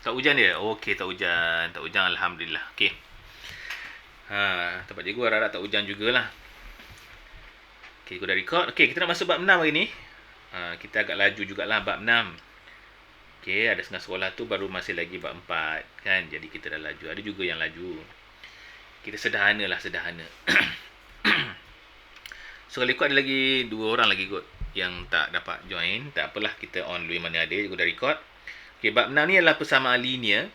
Tak hujan dia? Okey, tak hujan. Tak hujan, Alhamdulillah. Okey. Tempat cikgu harap-harap tak hujan jugalah. Okey, cikgu dah record. Okey, kita nak masuk bab 6 hari ni. Kita agak laju jugalah bab 6. Okey, ada setengah sekolah tu baru masih lagi bab 4. Kan? Jadi kita dah laju. Ada juga yang laju. Kita sederhana lah, sederhana. So, kalau ikut ada lagi 2 orang lagi kot yang tak dapat join. Tak apalah, kita on dulu mana ada. Cikgu dah record. Okey, bab 6 ni adalah persamaan linear.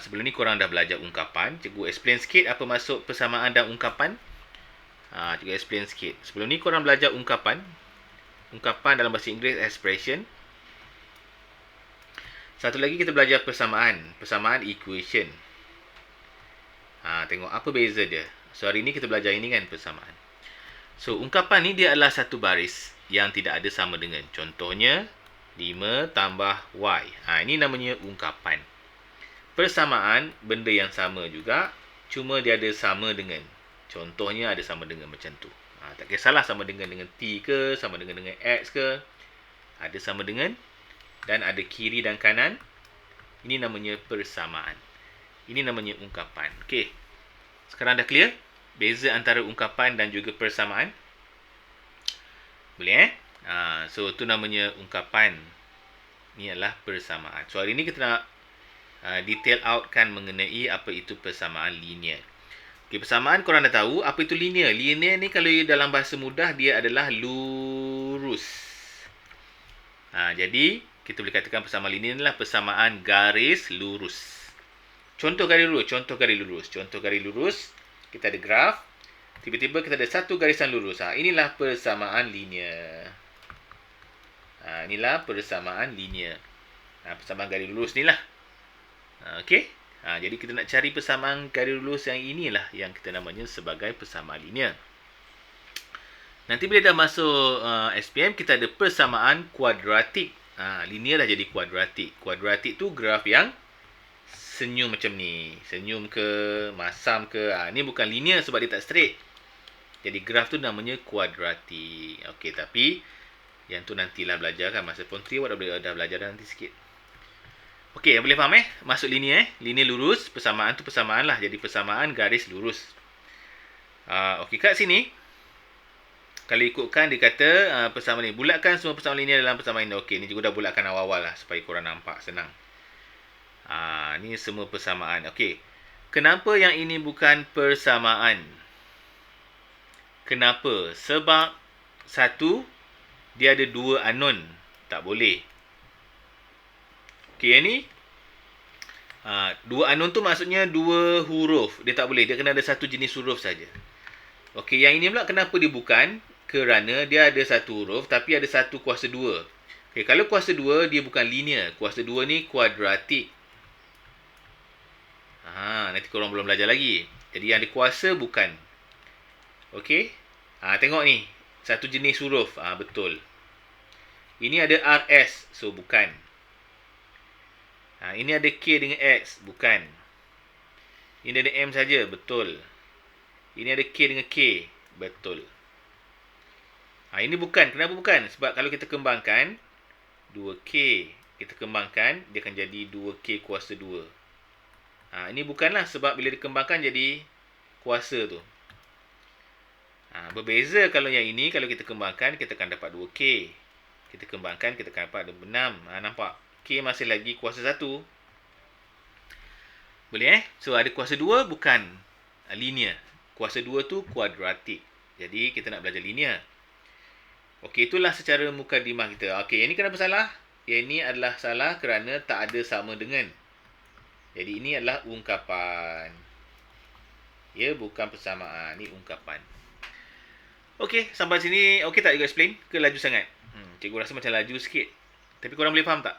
Sebelum ni korang dah belajar ungkapan. Cikgu explain sikit apa maksud persamaan dan ungkapan. Cikgu explain sikit. Sebelum ni korang belajar ungkapan. Ungkapan dalam bahasa Inggeris expression. Satu lagi kita belajar persamaan. Persamaan equation. Tengok apa beza dia. So, hari ni kita belajar ini kan, persamaan. So, ungkapan ni dia adalah satu baris yang tidak ada sama dengan. Contohnya, 5 tambah Y. Ini namanya ungkapan. Persamaan, benda yang sama juga. Cuma dia ada sama dengan. Contohnya ada sama dengan macam tu. Tak kisahlah sama dengan T ke, sama dengan X ke. Ada sama dengan. Dan ada kiri dan kanan. Ini namanya persamaan. Ini namanya ungkapan. Okey. Sekarang dah clear? Beza antara ungkapan dan juga persamaan. Boleh So, itu namanya ungkapan. Ini adalah persamaan. So, hari ni kita nak detail outkan mengenai apa itu persamaan linear. Okay, persamaan korang dah tahu. Apa itu linear? Linear ni kalau dalam bahasa mudah, dia adalah lurus. Jadi, kita boleh katakan persamaan linear adalah persamaan garis lurus. Contoh garis lurus. Contoh garis lurus. Contoh garis lurus. Kita ada graf. Tiba-tiba kita ada satu garisan lurus. Inilah persamaan linear. Inilah persamaan linear. Persamaan garis lurus ni lah. Okey. Jadi kita nak cari persamaan garis lurus yang inilah yang kita namanya sebagai persamaan linear. Nanti bila dah masuk SPM, kita ada persamaan kuadratik. Linear dah jadi kuadratik. Kuadratik tu graf yang senyum macam ni. Senyum ke, masam ke. Ni bukan linear sebab dia tak straight. Jadi graf tu namanya kuadratik. Okey, tapi yang tu nantilah belajar kan. Masa pon 3 dah belajar dah nanti sikit. Okey, boleh faham Masuk linear Linear lurus. Persamaan tu persamaan lah. Jadi persamaan garis lurus. Okey, kat sini. Kalau ikutkan dia kata persamaan ni. Bulatkan semua persamaan linear dalam persamaan ini. Okey, ni juga dah bulatkan awal-awal lah. Supaya korang nampak senang. Ni semua persamaan. Okey. Kenapa yang ini bukan persamaan? Kenapa? Sebab satu, dia ada 2 unknown. Tak boleh. Okey, yang ni 2 unknown tu maksudnya 2 huruf. Dia tak boleh. Dia kena ada satu jenis huruf saja. Okey, yang ini pula kenapa dia bukan? Kerana dia ada satu huruf tapi ada satu kuasa 2. Okey, kalau kuasa 2 dia bukan linear. Kuasa 2 ni kuadratik. Nanti korang belum belajar lagi. Jadi yang ada kuasa bukan. Okey. Tengok ni. Satu jenis huruf. Betul. Ini ada RS. So, bukan. Ini ada K dengan X. Bukan. Ini ada M saja. Betul. Ini ada K dengan K. Betul. Ini bukan. Kenapa bukan? Sebab kalau kita kembangkan 2K. Kita kembangkan. Dia akan jadi 2K kuasa 2. Ini bukanlah sebab bila dikembangkan jadi kuasa tu. Berbeza kalau yang ini, kalau kita kembangkan, kita akan dapat 2K. Kita kembangkan, kita akan dapat 6. Nampak? K masih lagi kuasa 1. Boleh So, ada kuasa 2 bukan linear. Kuasa 2 tu kuadratik. Jadi, kita nak belajar linear. Okey, itulah secara mukadimah kita. Okey, yang ni kenapa salah? Yang ini adalah salah kerana tak ada sama dengan. Jadi ini adalah ungkapan. Ya, bukan persamaan. Ini ungkapan. Okey, sampai sini. Okey tak cikgu explain? Ke laju sangat? Cikgu rasa macam laju sikit. Tapi korang boleh faham tak?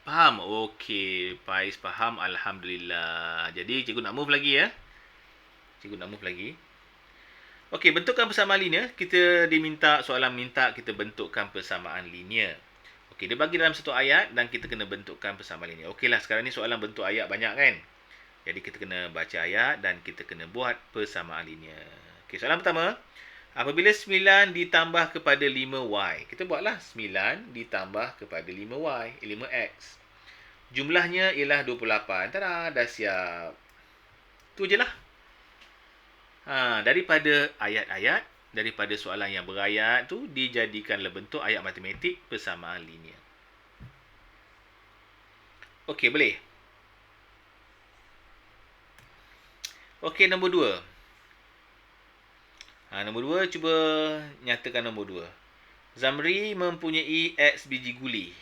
Faham? Okey. Faiz faham. Alhamdulillah. Jadi cikgu nak move lagi Cikgu nak move lagi. Okey, bentukkan persamaan linear. Kita diminta, soalan minta kita bentukkan persamaan linear. Okey, dia bagi dalam satu ayat dan kita kena bentukkan persamaan linear. Okeylah, sekarang ni soalan bentuk ayat banyak kan? Jadi kita kena baca ayat dan kita kena buat persamaan linear. Okey, soalan pertama. Apabila 9 ditambah kepada 5Y. Kita buatlah 9 ditambah kepada 5Y. 5X. Jumlahnya ialah 28. Tada, dah siap. Tu je lah. Daripada ayat-ayat, daripada soalan yang berayat tu, dijadikanlah bentuk ayat matematik persamaan linear. Okey, boleh? Okey, nombor 2. Nombor 2, cuba nyatakan nombor 2. Zamri mempunyai X biji guli.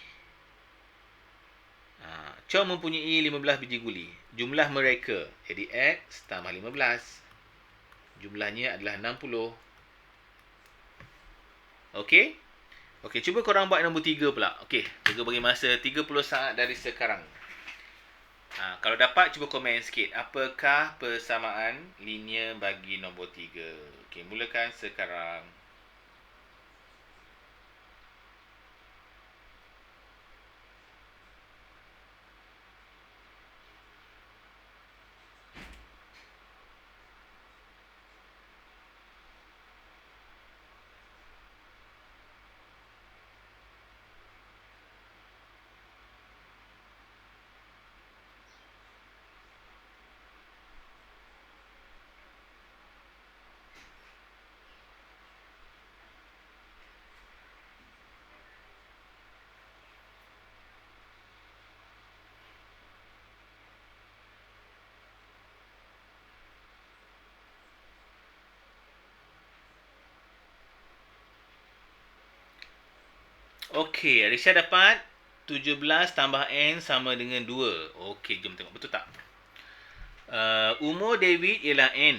Chong mempunyai 15 biji guli. Jumlah mereka, jadi X tambah 15. Jumlahnya adalah 60. Okey? Okey, cuba korang buat nombor 3 pula. Okey, juga bagi masa 30 saat dari sekarang. Kalau dapat, cuba komen sikit. Apakah persamaan linear bagi nombor 3? Okey, mulakan sekarang. Okey, Arisha dapat 17 tambah N sama dengan 2. Okey, jom tengok. Betul tak? Umur David ialah N.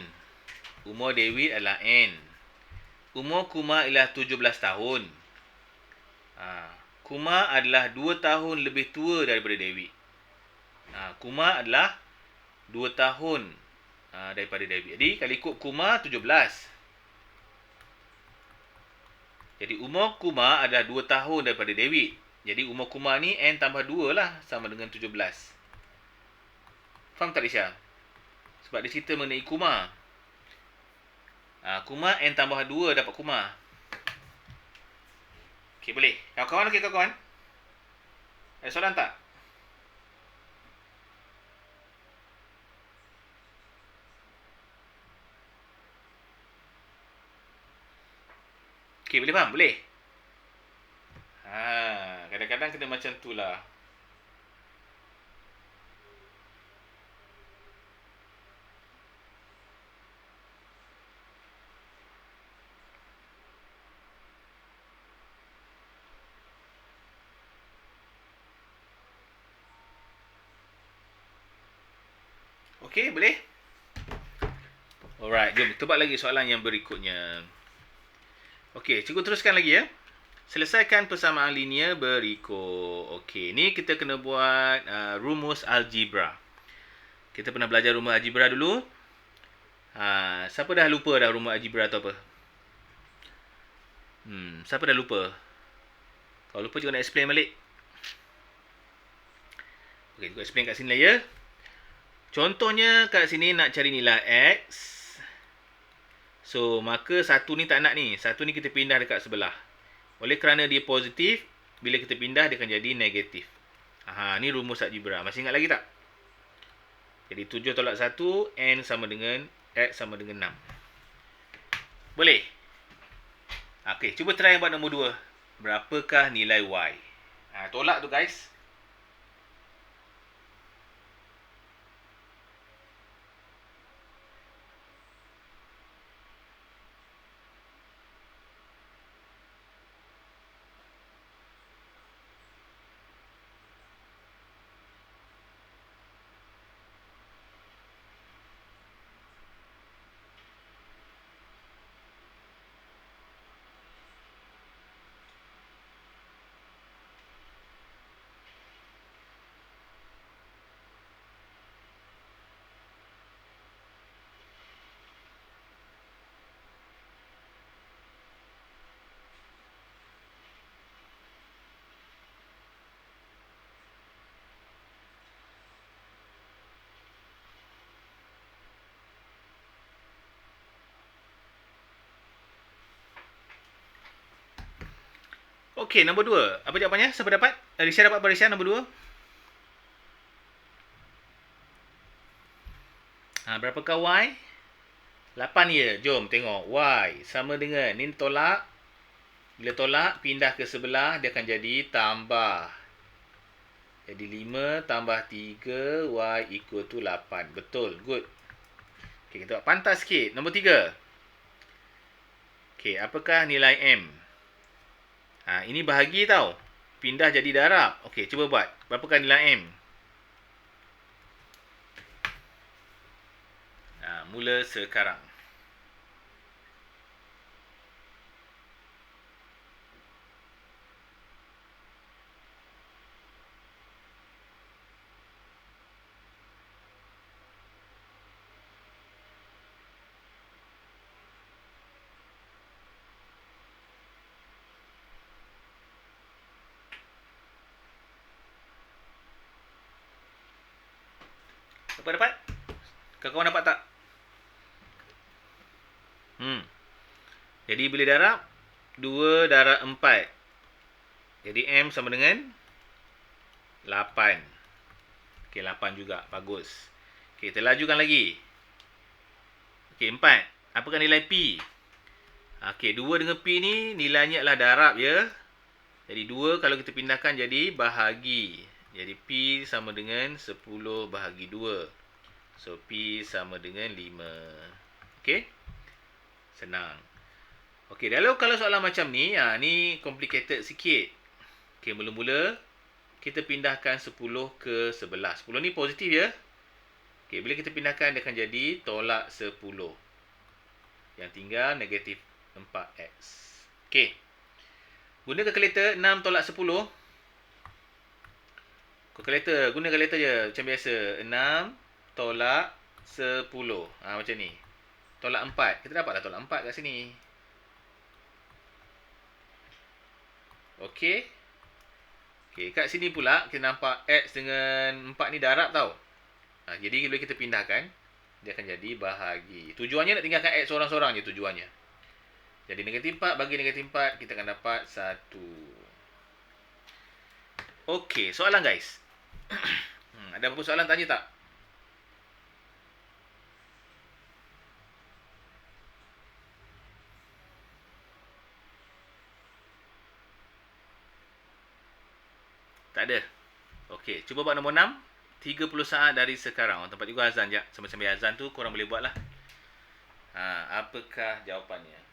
Umur David adalah N. Umur Kumar ialah 17 tahun. Kumar adalah 2 tahun lebih tua daripada David. Kumar adalah 2 tahun daripada David. Jadi, kalau ikut Kumar, 17. Jadi, umur Kumar adalah 2 tahun daripada David. Jadi, umur Kumar ni N tambah 2 lah, sama dengan 17. Faham tak, Lisha? Sebab dia cerita mengenai Kumar. Kumar N tambah 2 dapat Kumar. Okey, boleh. Kawan-kawan, okey kawan-kawan? Ada soalan tak? Okey, boleh faham? Boleh? Kadang-kadang kena macam tu lah. Okey, boleh? Alright, jom kita buat lagi soalan yang berikutnya. Okey, cikgu teruskan lagi ya. Selesaikan persamaan linear berikut. Okey, ni kita kena buat rumus algebra. Kita pernah belajar rumus algebra dulu. Siapa dah lupa dah rumus algebra tu apa? Siapa dah lupa? Kalau lupa cikgu nak explain balik. Okey, cikgu explain kat sini lah ya. Contohnya kat sini nak cari nilai X. So, maka satu ni tak nak ni. Satu ni kita pindah dekat sebelah. Oleh kerana dia positif, bila kita pindah dia akan jadi negatif. Ni rumus algebra. Masih ingat lagi tak? Jadi 7 tolak 1, N sama dengan X sama dengan 6. Boleh? Okey, cuba try buat nombor 2. Berapakah nilai Y? Tolak tu guys. Okey, nombor 2. Apa jawapannya? Siapa dapat? Risha dapat apa, Risha? Nombor 2. Berapakah Y? 8 ya. Jom tengok. Y sama dengan, ni tolak. Bila tolak, pindah ke sebelah, dia akan jadi tambah. Jadi 5 tambah 3, Y equal to 8. Betul, good. Okay, kita buat pantas sikit. Nombor 3. Okay, apakah nilai M? Ini bahagi tau. Pindah jadi darab. Okay, cuba buat. Berapakah nilai M? Mula sekarang. Apa dapat? Kawan-kawan dapat tak? Jadi bila darab 2 darab 4. Jadi M sama dengan 8. Okey, 8 juga. Bagus. Okey, kita lajukan lagi. Okey, 4. Apakah nilai P? Okey, 2 dengan P ni nilainya adalah darab ya. Jadi 2 kalau kita pindahkan jadi bahagi. Jadi P sama dengan 10 bahagi 2. So, P sama dengan 5. Okey? Senang. Okey, kalau soalan macam ni, ni complicated sikit. Okey, mula-mula kita pindahkan 10 ke 11. 10 ni positif ya. Okey, bila kita pindahkan dia akan jadi tolak 10. Yang tinggal negatif 4x. Okey. Guna kalkulator 6 tolak 10. Kalkulator, guna kalkulator je macam biasa. 6 tolak 10. Macam ni. Tolak 4. Kita dapatlah tolak 4 kat sini. Okey. Okey, kat sini pula kita nampak X dengan 4 ni darab tau. Jadi bila kita pindahkan, dia akan jadi bahagi. Tujuannya nak tinggalkan X seorang-seorang je tujuannya. Jadi negatif 4 bagi negatif 4, kita akan dapat 1. Okey, soalan guys. Ada apa-apa soalan tanya tak? Tak ada. Okey, cuba buat nombor 6. 30 saat dari sekarang. Tempat juga azan je. Sambil-sambil azan tu korang boleh buat lah. Apakah jawapannya?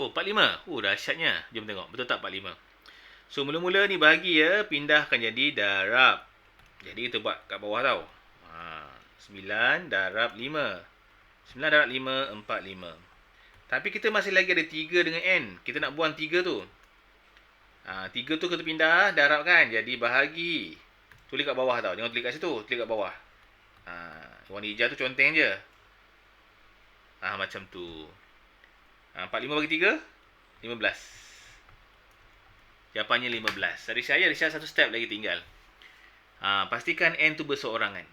Oh, 45. Dahsyatnya. Jom tengok. Betul tak 45? So, mula-mula ni bahagi ya. Pindahkan jadi darab. Jadi, kita buat kat bawah tau. 9 darab 5. 9 darab 5, 45. Tapi kita masih lagi ada 3 dengan N. Kita nak buang 3 tu. 3 tu kita pindah, darab kan. Jadi, bahagi. Tulis kat bawah tau. Jangan tulis kat situ. Tulis kat bawah. Warna hijau tu conteng je. Macam tu. 45 bagi 3, 15. Jawapannya 15. Risha satu step lagi tinggal. Pastikan N tu berseorangan.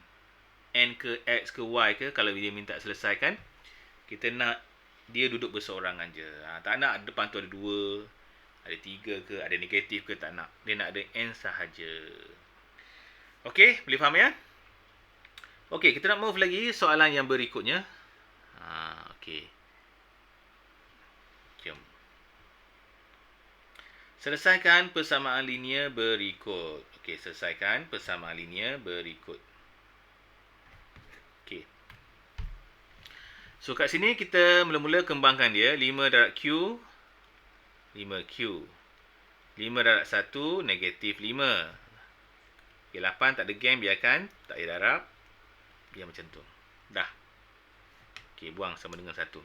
N ke X ke Y ke, kalau dia minta selesaikan, kita nak dia duduk berseorangan je. Tak nak depan tu ada 2, ada 3 ke, ada negatif ke, tak nak. Dia nak ada N sahaja. Okey, boleh faham ya? Okey, kita nak move lagi soalan yang berikutnya. Okey. Jom. Selesaikan persamaan linear berikut. Okey, selesaikan persamaan linear berikut. Okey. So kat sini kita mula-mula kembangkan dia. 5 darab Q, 5Q. 5 darab 1, negatif 5. Okay, 8 tak ada geng, biarkan. Tak payah darab. Biar macam tu. Dah. Okay, buang sama dengan 1.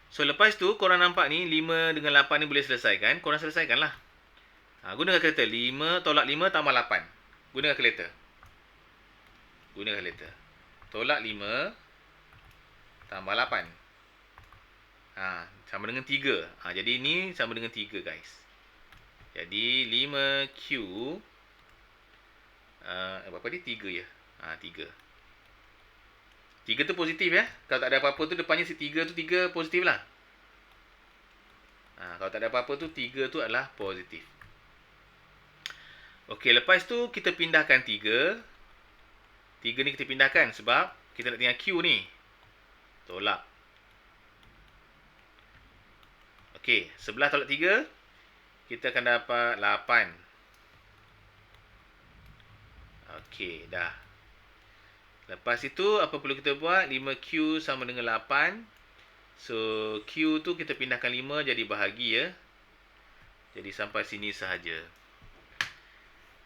So lepas tu korang nampak ni 5 dengan 8 ni boleh selesaikan. Korang selesaikan lah. Gunakan kalkulator. 5 tolak 5 tambah 8. Gunakan kalkulator. Gunakan kalkulator. Tolak 5 tambah 8. Sama dengan 3. Jadi ni sama dengan 3 guys. Jadi 5Q apa ni? 3 ya. 3. 3 tu positif ya. Kalau tak ada apa-apa tu depannya si 3 tu 3 positif lah. Kalau tak ada apa-apa tu 3 tu adalah positif. Okey, lepas tu kita pindahkan 3. 3 ni kita pindahkan sebab kita nak tinggal Q ni. Tolak. Okey, 11 tolak 3 kita akan dapat 8. Okey, dah. Lepas itu apa perlu kita buat? 5Q sama dengan 8. So Q tu kita pindahkan 5 jadi bahagi ya. Jadi sampai sini sahaja.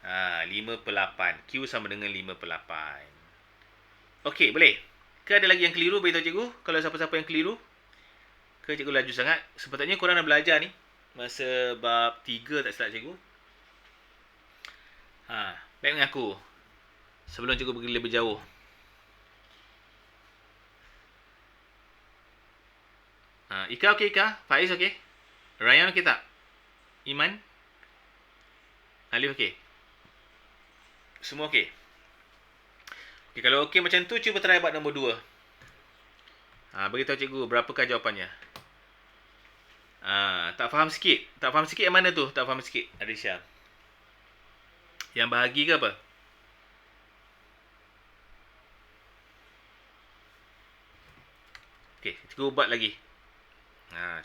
5 per 8. Q sama dengan 5 per 8. Okey, boleh? Ke ada lagi yang keliru? Beritahu cikgu. Kalau siapa-siapa yang keliru. Ke cikgu laju sangat. Sepatutnya korang dah belajar ni. Masa bab 3 tak silap cikgu. Baik mengaku. Sebelum cikgu pergi lebih jauh. Ika okey Ika? Faiz okey? Ryan okey tak? Iman? Alif okey? Semua okey? Okay, kalau okey macam tu, cuba try buat nombor 2. Beritahu cikgu berapakah jawapannya. Tak faham sikit. Tak faham sikit yang mana tu? Tak faham sikit, Arisha. Yang bahagi ke apa? Okey, cikgu buat lagi.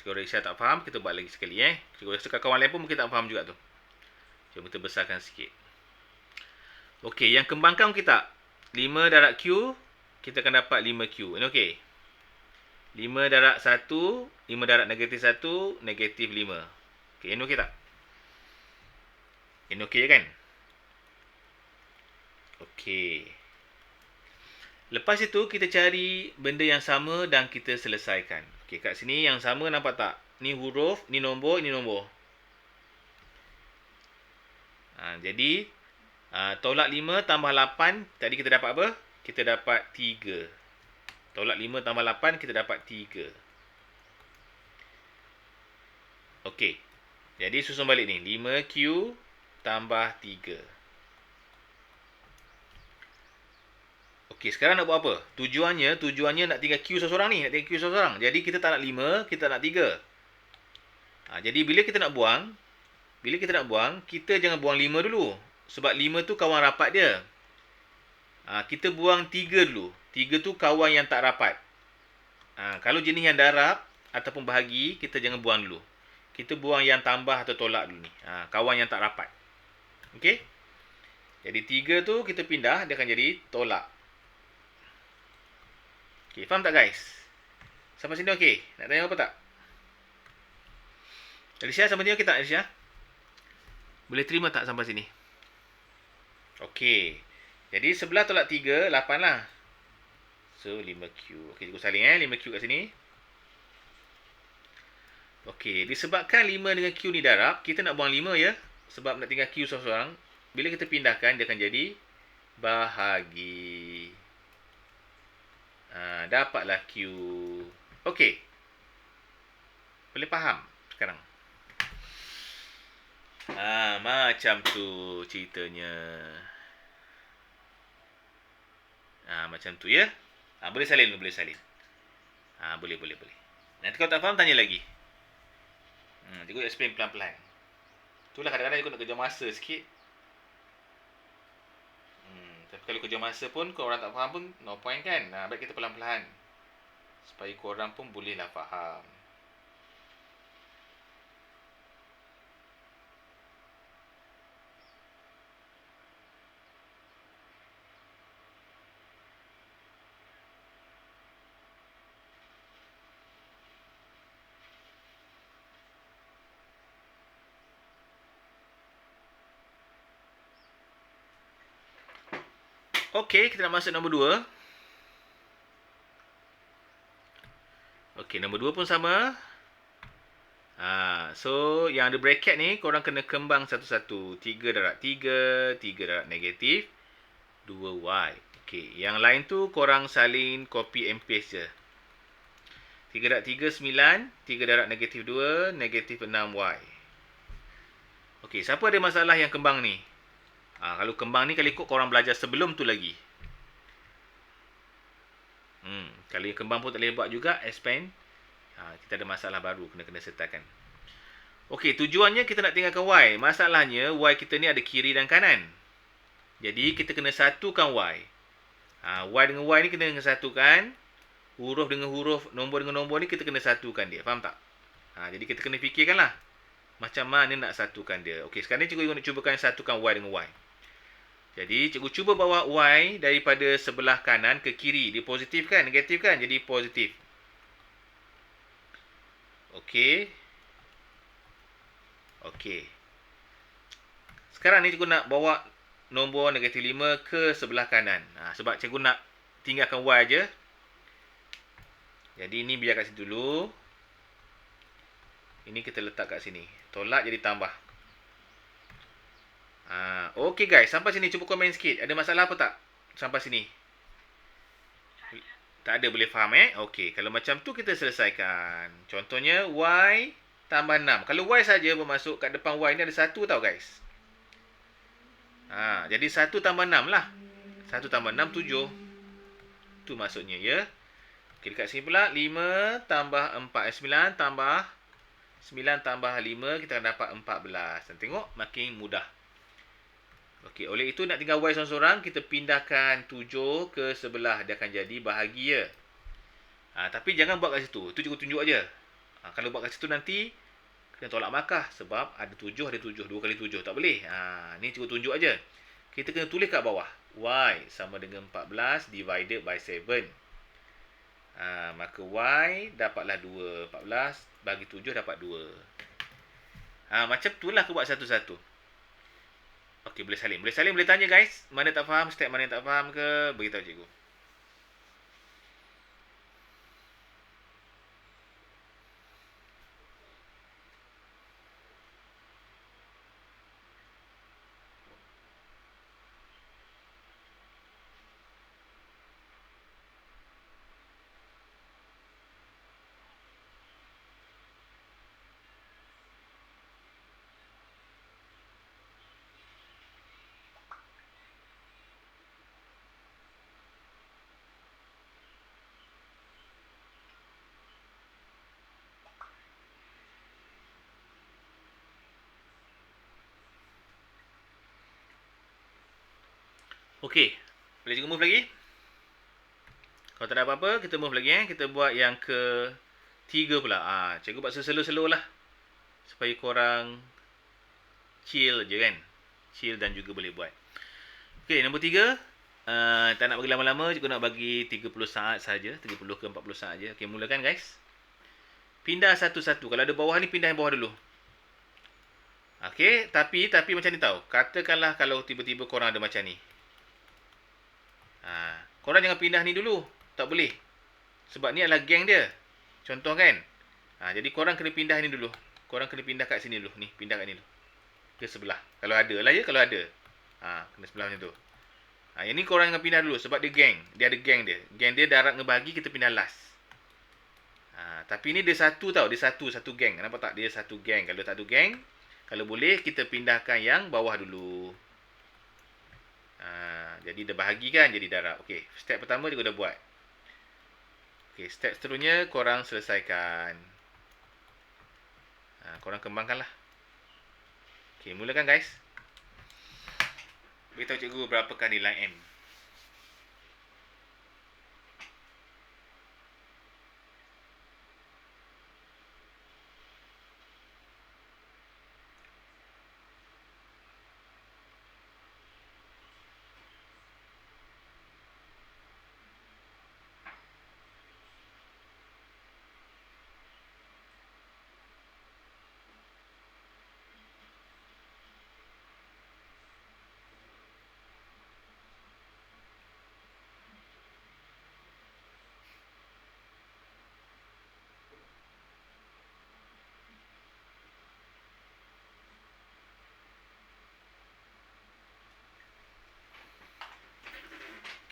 Cikgu Arisha tak faham, kita buat lagi sekali Cikgu rasa kawan lain pun mungkin tak faham juga tu. Cuma kita besarkan sikit. Okey, yang kembangkan kita 5 darab Q, kita akan dapat 5Q. Ini okey. 5 darab 1, 5 darab negatif 1, negatif 5. Okey, ini okey tak? Ini okey kan? Okey. Lepas itu, kita cari benda yang sama dan kita selesaikan. Okey, kat sini yang sama nampak tak? Ni huruf, ni nombor, ini nombor. Jadi, tolak 5 tambah 8, tadi kita dapat apa? Kita dapat 3. Tolak 5 tambah 8, kita dapat 3. Okey. Jadi, susun balik ni. 5Q tambah 3. Okey, sekarang nak buat apa? Tujuannya nak tinggal Q seorang ni. Nak tinggal Q seorang. Jadi, kita tak nak 5, kita nak 3. Jadi, bila kita nak buang, kita jangan buang 5 dulu. Sebab 5 tu kawan rapat dia. Kita buang 3 dulu. 3 tu kawan yang tak rapat. Kalau jenis yang darab ataupun bahagi, kita jangan buang dulu. Kita buang yang tambah atau tolak dulu ni. Kawan yang tak rapat. Okey? Jadi 3 tu kita pindah, dia akan jadi tolak. Okey, faham tak guys? Sampai sini okey? Nak tanya apa tak? Alicia, sampai sini okey tak Alicia? Boleh terima tak sampai sini? Okey. Jadi 11 tolak 3, 8 lah. So 5Q. Okey, cikgu salin 5Q kat sini. Okey, disebabkan 5 dengan Q ni darab, kita nak buang 5 ya. Sebab nak tinggal Q seorang-seorang. Bila kita pindahkan, dia akan jadi bahagi. Dapatlah Q. Okey. Boleh faham sekarang? Macam tu ceritanya. Macam tu ya. Boleh salin dulu, boleh salin. Boleh. Nanti kalau tak faham, tanya lagi. Cikgu explain pelan-pelan. Itulah kadang-kadang cikgu nak kerja masa sikit. Tapi kalau kerja masa pun, kalau orang tak faham pun, no point kan. Baik kita pelan-pelan. Supaya korang pun bolehlah faham. Okey, kita nak masuk nombor 2. Okey, nombor 2 pun sama. So yang ada bracket ni korang kena kembang satu-satu. 3 darab 3, 3 darab negatif 2y. Okey, yang lain tu korang saling copy and paste je. 3 darab 3, 9. 3 darab negatif 2, negatif 6y. Okey, siapa ada masalah yang kembang ni? Kalau kembang ni, kalau ikut korang belajar sebelum tu lagi. Kalau yang kembang pun tak boleh buat juga, expand. Kita ada masalah baru, kena sertakan. Okey, tujuannya kita nak tinggalkan y. Masalahnya, y kita ni ada kiri dan kanan. Jadi, kita kena satukan y. Y dengan y ni kena satukan. Huruf dengan huruf, nombor dengan nombor ni kita kena satukan dia. Faham tak? Jadi, kita kena fikirkanlah macam mana nak satukan dia. Okey, sekarang ni cikgu nak cubakan satukan y dengan y. Jadi, cikgu cuba bawa y daripada sebelah kanan ke kiri. Dia positif kan? Negatif kan? Jadi, positif. Okey. Okey. Sekarang ni cikgu nak bawa nombor negatif 5 ke sebelah kanan. Sebab cikgu nak tinggalkan y aja. Jadi, ini biar kat situ dulu. Ini kita letak kat sini. Tolak jadi tambah. Okey guys, sampai sini cuba komen sikit. Ada masalah apa tak? Sampai sini. Tak ada, boleh faham Okey, kalau macam tu kita selesaikan. Contohnya y tambah 6. Kalau y saja bermasuk kat depan y ni ada 1 tau guys. Jadi 1 tambah 6 lah. 1 tambah 6, 7. Tu maksudnya ya. Okey, dekat sini pula 5 tambah 4. 9 tambah 9 tambah 5, kita akan dapat 14. Dan tengok, makin mudah. Okey, oleh itu nak tinggal y seorang-seorang, kita pindahkan 7 ke sebelah. Dia akan jadi bahagia. Tapi jangan buat kat situ. Itu cikgu tunjuk aja. Kalau buat kat situ nanti, kena tolak markah. Sebab ada 7, ada 7. 2 kali 7. Tak boleh. Ni cikgu tunjuk aja. Kita kena tulis kat bawah. Y sama dengan 14 divided by 7. Maka y dapatlah 2. 14 bagi 7 dapat 2. Macam itulah aku buat satu-satu. Okey, boleh salin. Boleh tanya guys. Mana tak faham, step mana yang tak faham ke, beritahu cikgu. Okey, boleh cikgu move lagi? Kalau tak ada apa-apa, kita move lagi Kita buat yang ke 3 pula. Cikgu buat slow-slow lah. Supaya korang chill je kan. Chill dan juga boleh buat. Okey, nombor 3. Tak nak bagi lama-lama, cikgu nak bagi 30 saat saja, 30 ke 40 saat saja. Okey, mulakan guys. Pindah satu-satu. Kalau ada bawah ni, pindah yang bawah dulu. Okey, tapi macam ni tau. Katakanlah kalau tiba-tiba korang ada macam ni. Korang jangan pindah ni dulu. Tak boleh. Sebab ni adalah geng dia. Contoh kan. Jadi korang kena pindah ni dulu. Korang kena pindah kat sini dulu. Ni, pindah kat ni dulu. Ke sebelah. Kalau ada lah ya, kalau ada. Kena sebelah macam tu. Yang ni korang jangan pindah dulu. Sebab dia geng. Dia ada geng dia. Geng dia darab ngebagi, kita pindah last. Tapi ni dia satu tau. Dia satu geng. Nampak tak? Dia satu geng. Kalau tak ada geng, kalau boleh, kita pindahkan yang bawah dulu. Jadi dah bahagi kan, jadi darab. Okey, step pertama dia dah buat. Okey, step seterusnya korang selesaikan. Korang kembangkanlah. Okey, mulakan guys. Beritahu cikgu berapakah nilai M.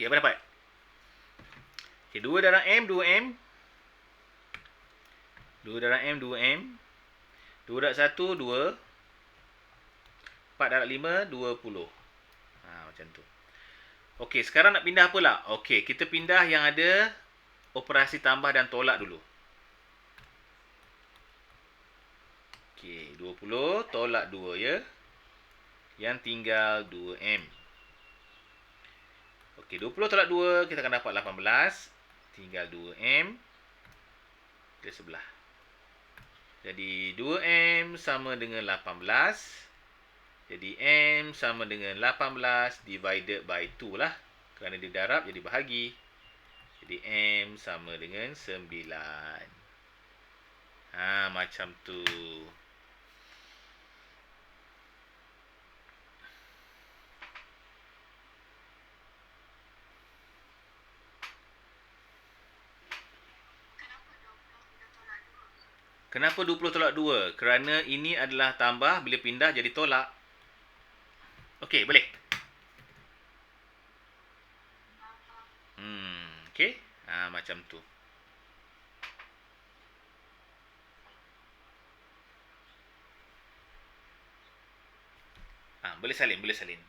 Okey, apa dapat? Okey, 2 darab M, 2M. 2 darab M, 2M. 2 darab 1, 2. 4 darab 5, 20. Macam tu. Okey, sekarang nak pindah apa lah? Okey, kita pindah yang ada operasi tambah dan tolak dulu. Okey, 20 tolak 2 ya. Yang tinggal 2M. Okey, 20 tolak 2 kita akan dapat 18. Tinggal 2M. Ke sebelah. Jadi 2M sama dengan 18. Jadi M sama dengan 18 divided by 2 lah. Kerana dia darab jadi bahagi. Jadi M sama dengan 9. Macam tu. Kenapa 20 tolak 2? Kerana ini adalah tambah, bila pindah jadi tolak. Okey, boleh. Okey. Macam tu. Boleh salin, boleh salin.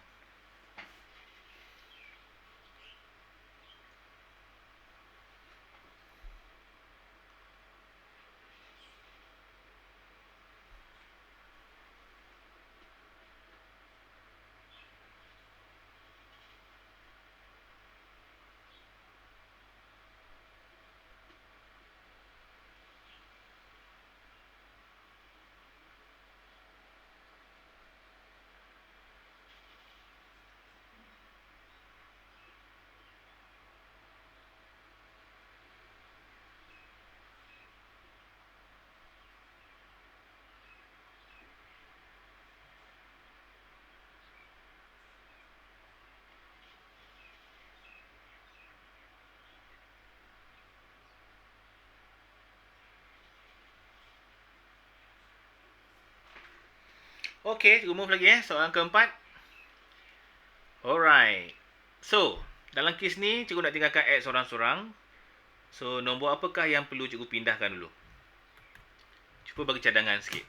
Okey, remove lagi soalan keempat. Alright. So, dalam kes ni cikgu nak tinggalkan X sorang-sorang. So, nombor apakah yang perlu cikgu pindahkan dulu? Cuba bagi cadangan sikit.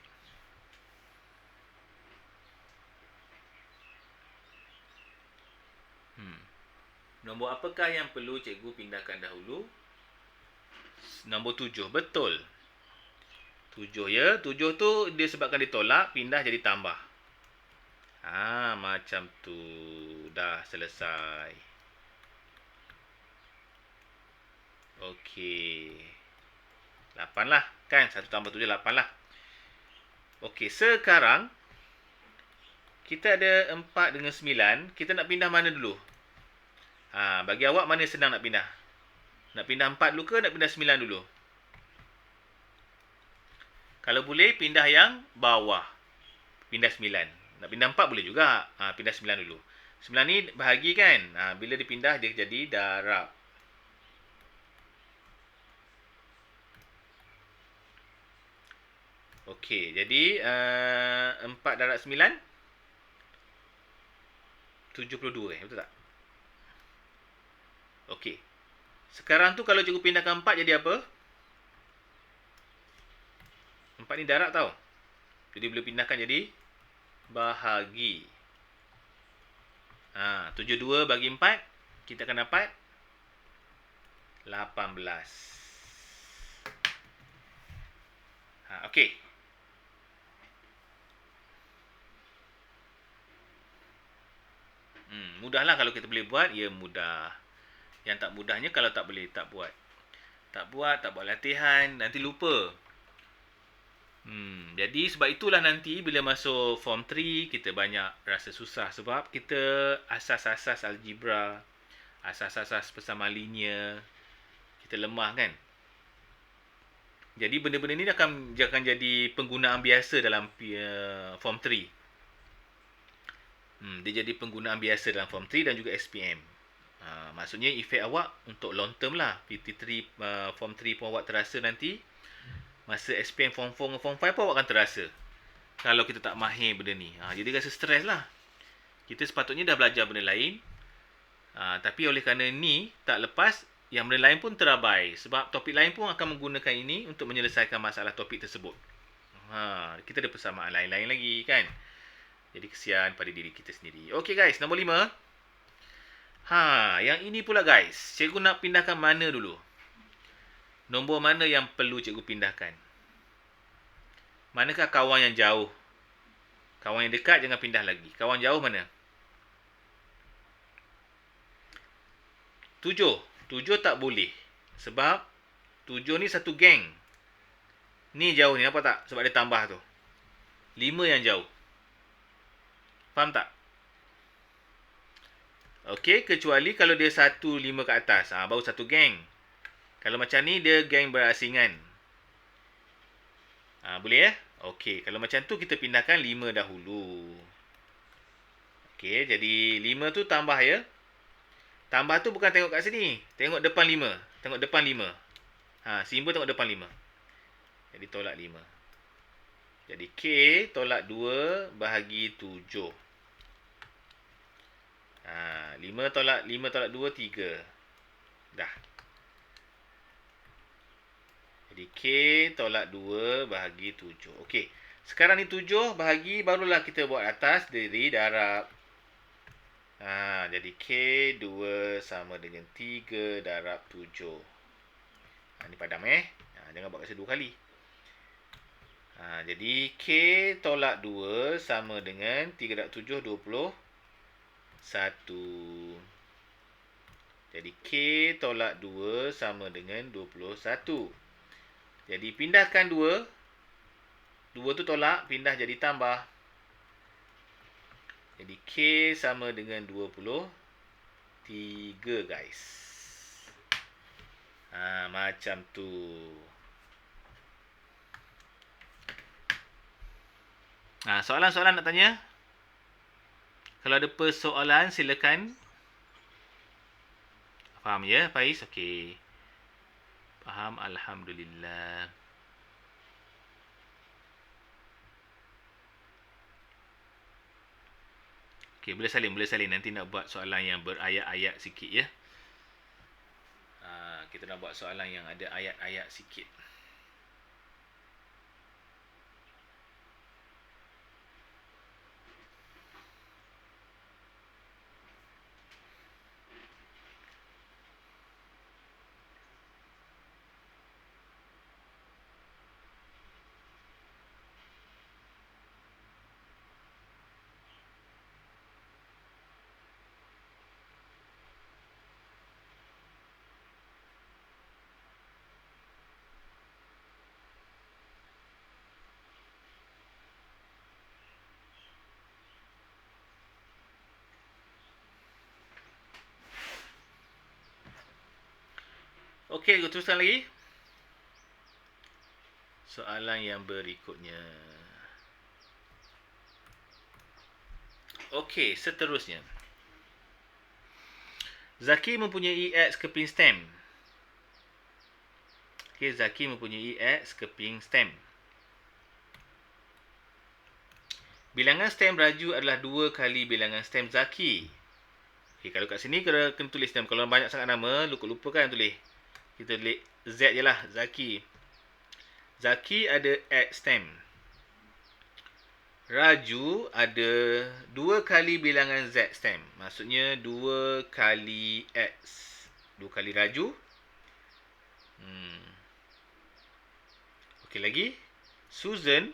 Nombor apakah yang perlu cikgu pindahkan dahulu? Nombor 7. Betul. 7 ya. 7 tu dia sebabkan ditolak, pindah jadi tambah. Macam tu. Dah selesai. Okey. 8 lah. Kan? 1 tambah 7, 8 lah. Okey, sekarang kita ada 4 dengan 9. Kita nak pindah mana dulu? Bagi awak mana senang nak pindah? Nak pindah 4 dulu ke nak pindah 9 dulu? Kalau boleh, pindah yang bawah. Pindah 9. Nak pindah 4 boleh juga. Pindah 9 dulu. 9 ni bahagi kan? Bila dipindah, dia jadi darab. Okey, jadi 4 darab 9? 72 betul tak? Okey. Sekarang tu kalau cikgu pindahkan 4 jadi apa? 4 ni darab tau. Jadi bila pindahkan jadi bahagi. 72 bagi 4, kita akan dapat 18. Okey. Mudahlah kalau kita boleh buat, ya mudah. Yang tak mudahnya kalau tak boleh, tak buat. Tak buat latihan, nanti lupa. Jadi sebab itulah nanti bila masuk form 3 kita banyak rasa susah sebab kita asas-asas algebra, asas-asas persamaan linear kita lemah kan. Jadi benda-benda ni akan jadi penggunaan biasa dalam form 3. Dia jadi penggunaan biasa dalam form 3 dan juga SPM. Maksudnya efek awak untuk long term lah. PT3 form 3 pun awak terasa nanti. Masa SPM form 4 dengan form 5 pun awak akan terasa. Kalau kita tak mahir benda ni. Jadi rasa stres lah. Kita sepatutnya dah belajar benda lain. Tapi oleh kerana ni tak lepas, yang benda lain pun terabai. Sebab topik lain pun akan menggunakan ini untuk menyelesaikan masalah topik tersebut. Kita ada persamaan lain-lain lagi kan. Jadi kesian pada diri kita sendiri. Okey guys, nombor 5. Yang ini pula guys. Cikgu nak pindahkan mana dulu? Nombor mana yang perlu cikgu pindahkan? Manakah kawan yang jauh? Kawan yang dekat jangan pindah lagi. Kawan jauh mana? 7 tak boleh. Sebab 7 ni satu geng. Ni jauh ni, nampak tak? Sebab dia tambah tu. 5 yang jauh. Faham tak? Okey, kecuali kalau dia 1, 5 ke atas. Baru satu geng. Kalau macam ni, dia geng berasingan. Boleh ya? Okey, kalau macam tu kita pindahkan 5 dahulu. Okey, jadi 5 tu tambah ya. Tambah tu bukan tengok kat sini. Tengok depan 5. Tengok depan 5. Simbol tengok depan 5. Jadi tolak 5. Jadi K tolak 2 bahagi 7. 5 tolak 2, 3. Dah. Jadi K tolak 2 bahagi 7. Okey. Sekarang ni 7 bahagi, barulah kita buat atas dari darab. Jadi K 2 sama dengan 3 darab 7. Ni padam jangan buat kasi 2 kali. Jadi K tolak 2 sama dengan 3 darab 7, 21. Jadi K tolak 2 sama dengan 21. Jadi pindahkan 2. 2 tu tolak, pindah jadi tambah. Jadi K sama dengan 23 guys. Macam tu. Soalan-soalan nak tanya? Kalau ada persoalan silakan. Faham ya, Faiz? Okey. Faham, alhamdulillah. Okey, boleh salin. Nanti nak buat soalan yang berayat-ayat sikit ya. Kita nak buat soalan yang ada ayat-ayat sikit. Okey, kita teruskan lagi. Soalan yang berikutnya. Okey, seterusnya. Zaki mempunyai X keping stem. Okey, Zaki mempunyai X keping stem. Bilangan stem raju adalah 2 kali bilangan stem Zaki. Okey, kalau kat sini kena tulis stem. Kalau banyak sangat nama, lupa kan tulis. Kita tulis Z je lah, Zaki. Zaki ada X stem. Raju ada 2 kali bilangan Z stem. Maksudnya 2 kali X. 2 kali Raju. Okey lagi. Susan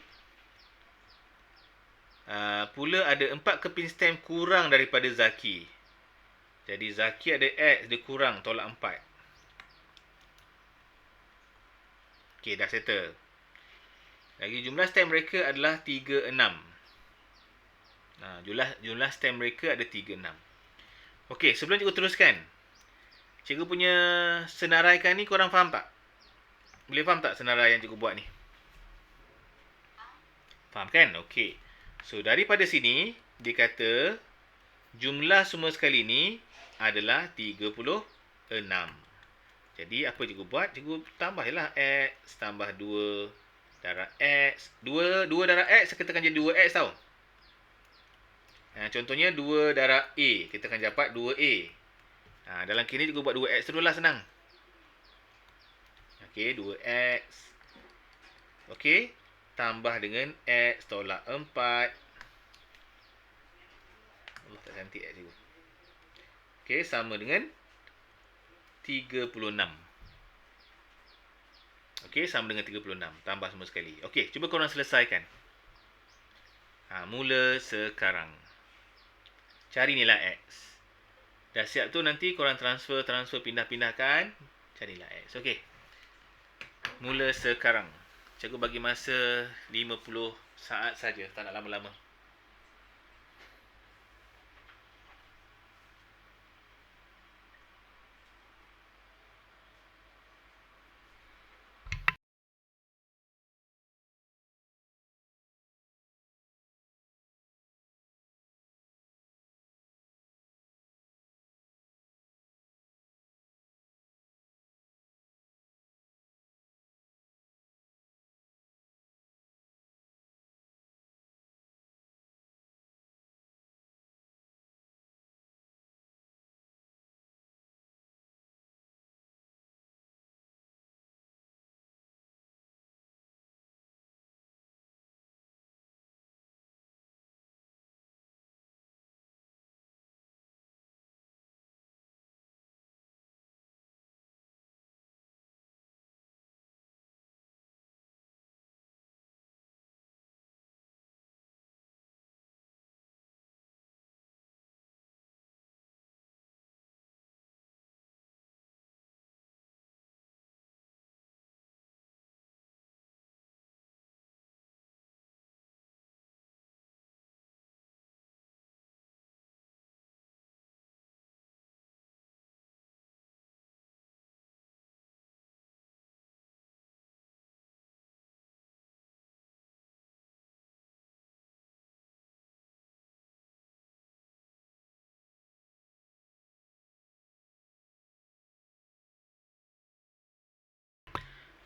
pula ada 4 keping stem kurang daripada Zaki. Jadi Zaki ada X, dia kurang, tolak 4. Okey, dah settle. Lagi jumlah stem mereka adalah 36. Jumlah stem mereka ada 36. Okey, sebelum cikgu teruskan. Cikgu punya senaraikan ni korang faham tak? Boleh faham tak senarai yang cikgu buat ni? Faham kan? Okey. So, daripada sini, dia kata jumlah semua sekali ni adalah 36. Jadi, apa cikgu buat? Cikgu tambah je lah X tambah 2 darab X. 2 darab X, kita akan jadi 2X tau. Contohnya 2 darab A. Kita akan dapat 2A. Dalam kini juga buat 2x dulu lah, senang. Okey, 2x. Okey, tambah dengan x tolak 4. Allah, tak cantik x cikgu. Okey, sama dengan 36. Okey, sama dengan 36. Tambah semua sekali. Okey, cuba korang selesaikan. Mula sekarang. Cari nilai x. Dah siap tu nanti korang transfer, pindah-pindahkan. Cari nilai x. Okey. Mula sekarang. Cikgu bagi masa 50 saat saja. Tak nak lama-lama.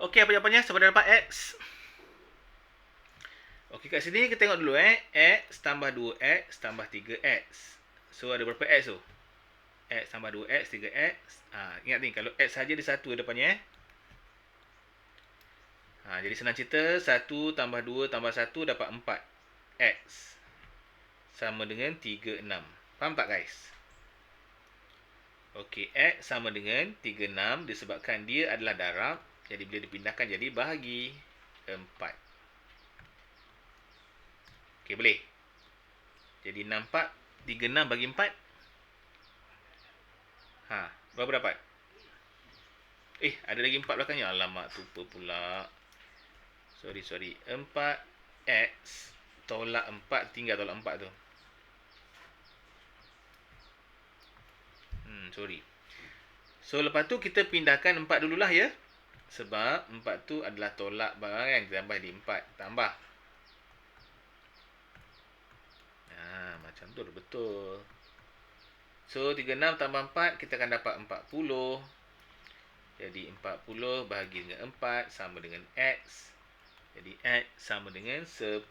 Okey, apa jawapannya? Siapa dah dapat x? Okey, kat sini kita tengok dulu x tambah 2x tambah 3x. So ada berapa x tu? X tambah 2x, 3x. Ingat ni, kalau x saja ada 1 depannya. Jadi senang cerita, 1 tambah 2 tambah 1 dapat 4x. Sama dengan 36. Faham tak guys? Okey, x sama dengan 36 disebabkan dia adalah darab. Jadi bila dipindahkan jadi bahagi 4. Okey, boleh? Jadi 64, 36 bagi 4. Berapa dapat? Ada lagi 4 belakangnya. Alamak, lupa pula. Sorry. 4x tolak 4, tinggal tolak 4 tu. Sorry. So, lepas tu kita pindahkan 4 dululah ya. Sebab 4 tu adalah tolak barang kan. Tambah di 4. Tambah. Macam tu betul. So, 36 tambah 4, kita akan dapat 40. Jadi, 40 bahagi dengan 4 sama dengan x. Jadi, x sama dengan 10.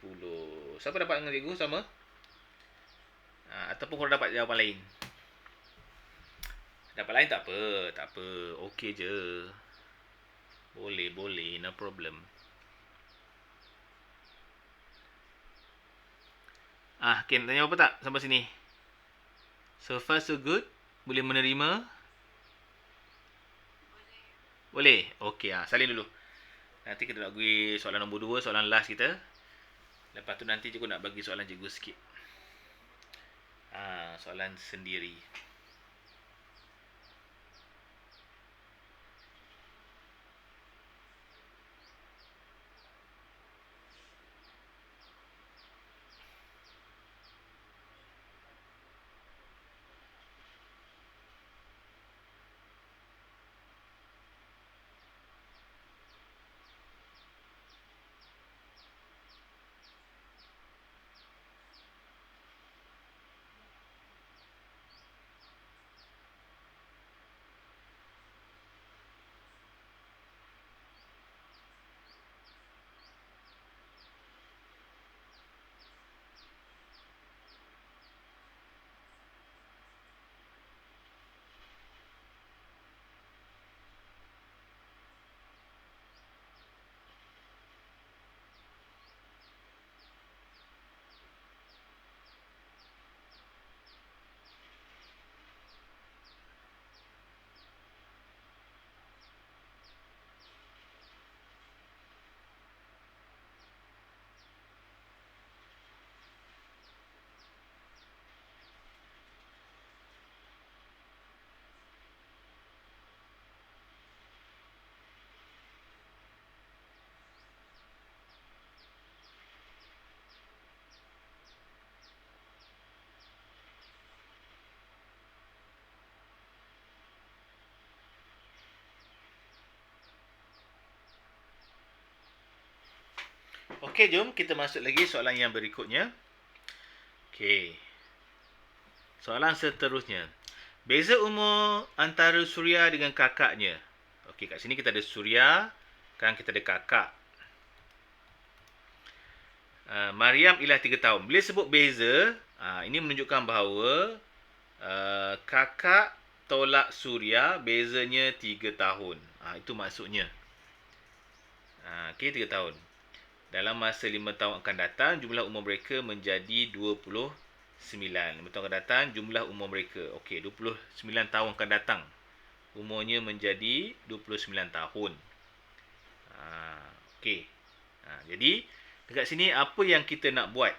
Siapa dapat dengan cikgu sama? Ataupun korang dapat jawapan lain? Dapat lain tak apa. Okey je. Boleh. No problem. Ken, tanya apa tak sampai sini? So far so good? Boleh menerima? Boleh? Okey, salin dulu. Nanti kita nak pergi soalan nombor 2, soalan last kita. Lepas tu nanti cikgu nak bagi soalan cikgu sikit. Soalan sendiri. Okey, jom kita masuk lagi soalan yang berikutnya. Okey. Soalan seterusnya. Beza umur antara Suria dengan kakaknya. Okey, kat sini kita ada Suria, kan kita ada kakak. Maryam ialah 3 tahun. Bila sebut beza, ini menunjukkan bahawa kakak tolak Suria bezanya 3 tahun. Itu maksudnya. Okey, 3 tahun. Dalam masa 5 tahun akan datang, jumlah umur mereka menjadi 29. 5 tahun akan datang, jumlah umur mereka. Okey, 29 tahun akan datang. Umurnya menjadi 29 tahun. Okey. Jadi, dekat sini apa yang kita nak buat?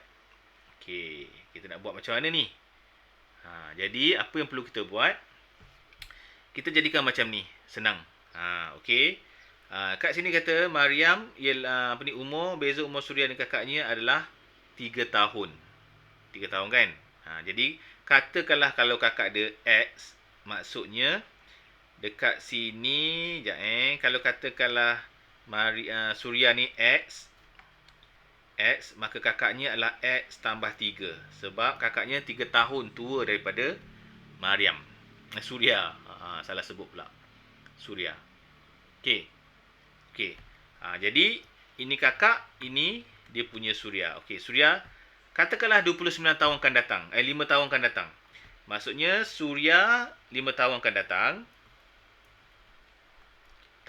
Okey, kita nak buat macam mana ni? Jadi, apa yang perlu kita buat? Kita jadikan macam ni. Senang. Okey. Kat sini kata Maryam ialah beza umur Suria dan kakaknya adalah 3 tahun. 3 tahun kan? Jadi katakanlah kalau kakak ada X, maksudnya dekat sini kalau katakanlah Suria ni X, maka kakaknya adalah X tambah 3 sebab kakaknya 3 tahun tua daripada Maryam. Suria. Salah sebut pula. Suria. Okey. Jadi ini kakak, ini dia punya Suria. Okey, Suria katakanlah 29 tahun akan datang. 5 tahun akan datang. Maksudnya Suria 5 tahun akan datang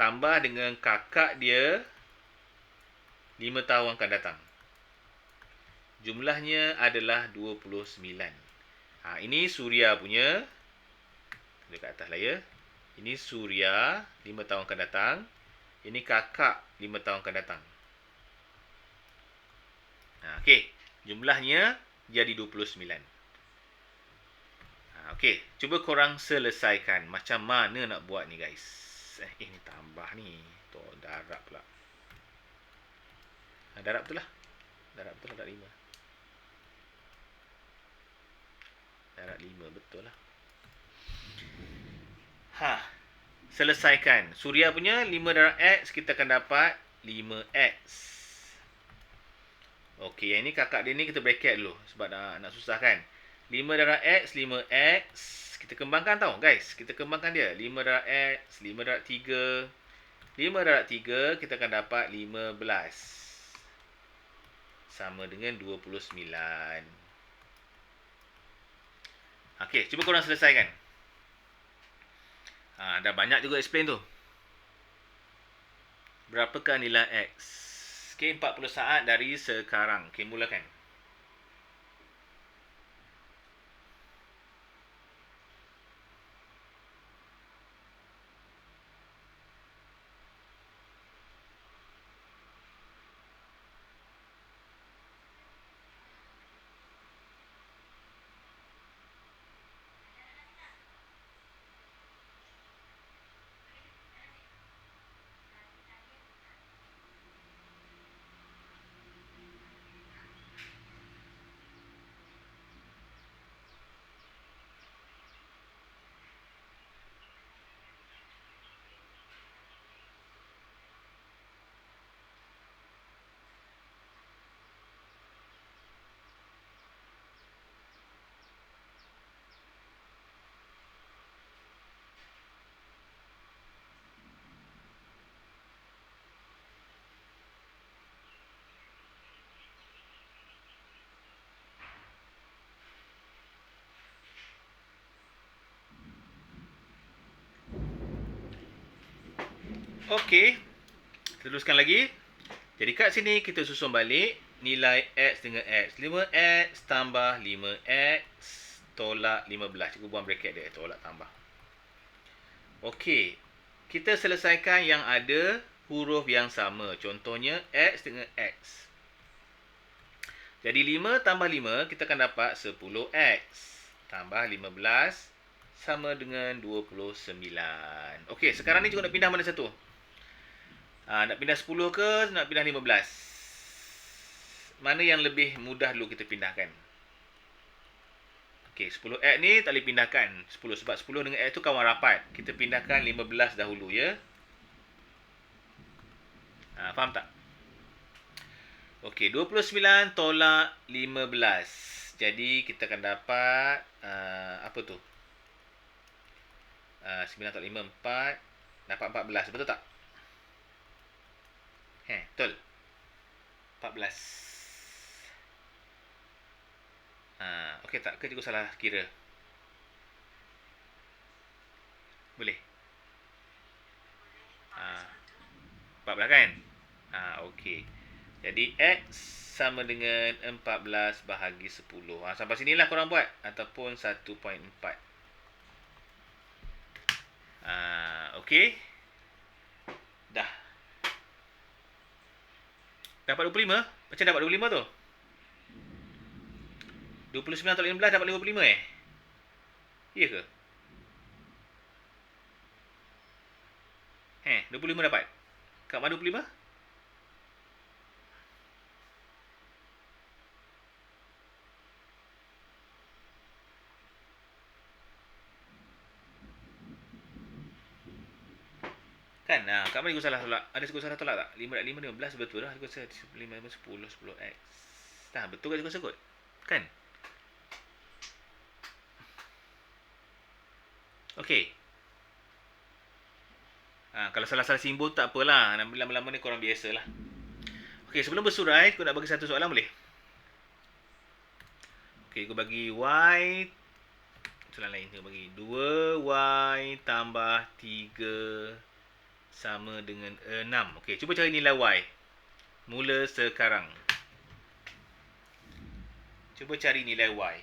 tambah dengan kakak dia 5 tahun akan datang. Jumlahnya adalah 29. Ini Suria punya. Dekat atas lah ya. Ini Suria 5 tahun akan datang. Ini kakak 5 tahun akan datang. Okey. Jumlahnya jadi 29. Okey. Cuba korang selesaikan. Macam mana nak buat ni guys. Ni tambah ni. Darab pula. Darab betul lah. Darab 5. Darab 5 betul lah. Selesaikan. Suria punya 5 darab X, kita akan dapat 5X. Okey, yang ini kakak dia ni kita bracket dulu. Sebab nak susah kan. 5 darab X, 5X. Kita kembangkan tau guys. Kita kembangkan dia. 5 darab X, 5 darab 3. 5 darab 3, kita akan dapat 15. Sama dengan 29. Okey, cuba korang selesaikan. Dah banyak juga explain tu. Berapakah nilai X? Okey, 40 saat dari sekarang. Okey, mulakan. Okey. Teruskan lagi. Jadi kat sini kita susun balik nilai X dengan X. 5X tambah 5X tolak 15. Cikgu buang bracket dia. Tolak tambah. Okey. Kita selesaikan yang ada huruf yang sama. Contohnya X dengan X. Jadi 5 tambah 5 kita akan dapat 10X. Tambah 15 sama dengan 29. Okey, sekarang ni cikgu nak pindah mana satu? Nak pindah 10 ke nak pindah 15? Mana yang lebih mudah dulu kita pindahkan? Okey, 10X ni tak boleh pindahkan 10 sebab 10 dengan X tu kawan rapat. Kita pindahkan 15 dahulu ya. Faham tak? Okey, 29 tolak 15. Jadi kita akan dapat apa tu? 9 tolak 5 4, dapat 14. Betul tak? Betul. 14. Okey tak? Ke cikgu salah kira? Boleh? 14 kan? Okey. Jadi X sama dengan 14 bahagi 10. Sampai sinilah korang buat. Ataupun 1.4. Okey. Dah. Dapat 25? Macam dapat 25 tu? 29 tolak 15 dapat 55 Ya ke? 25 dapat? Kat mana 25? Kan? Kat mana cikgu salah tolak? Ada cikgu salah tolak tak? 5 dan 5, 15 betul lah. Cikgu salah 5, 10, 10x. Betul kan cikgu sebut? Kan? Okey. Kalau salah-salah simbol tak apalah. Lama-lama ni korang biasalah. Okey, sebelum bersurai, aku nak bagi satu soalan boleh? Okey, aku bagi y. Soalan lain aku bagi 2y tambah 3 sama dengan 6. Okey, cuba cari nilai y. Mula sekarang. Cuba cari nilai y.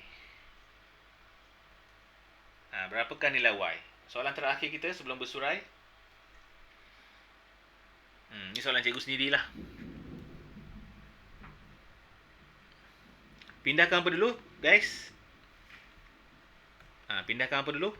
Berapakah nilai y? Soalan terakhir kita sebelum bersurai. Ini soalan cikgu sendirilah. Pindahkan apa dulu, guys? Pindahkan apa dulu?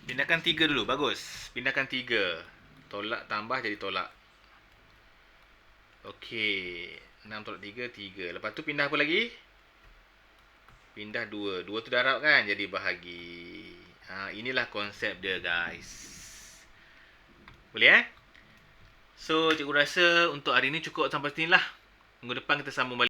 Pindahkan 3 dulu. Bagus. Pindahkan 3. Tolak tambah jadi tolak. Okey. 6 tolak 3, 3. Lepas tu pindah apa lagi? Pindah 2. 2 tu darab kan? Jadi bahagi. Inilah konsep dia, guys. Boleh So, cikgu rasa untuk hari ni cukup sampai sini lah. Minggu depan kita sambung balik.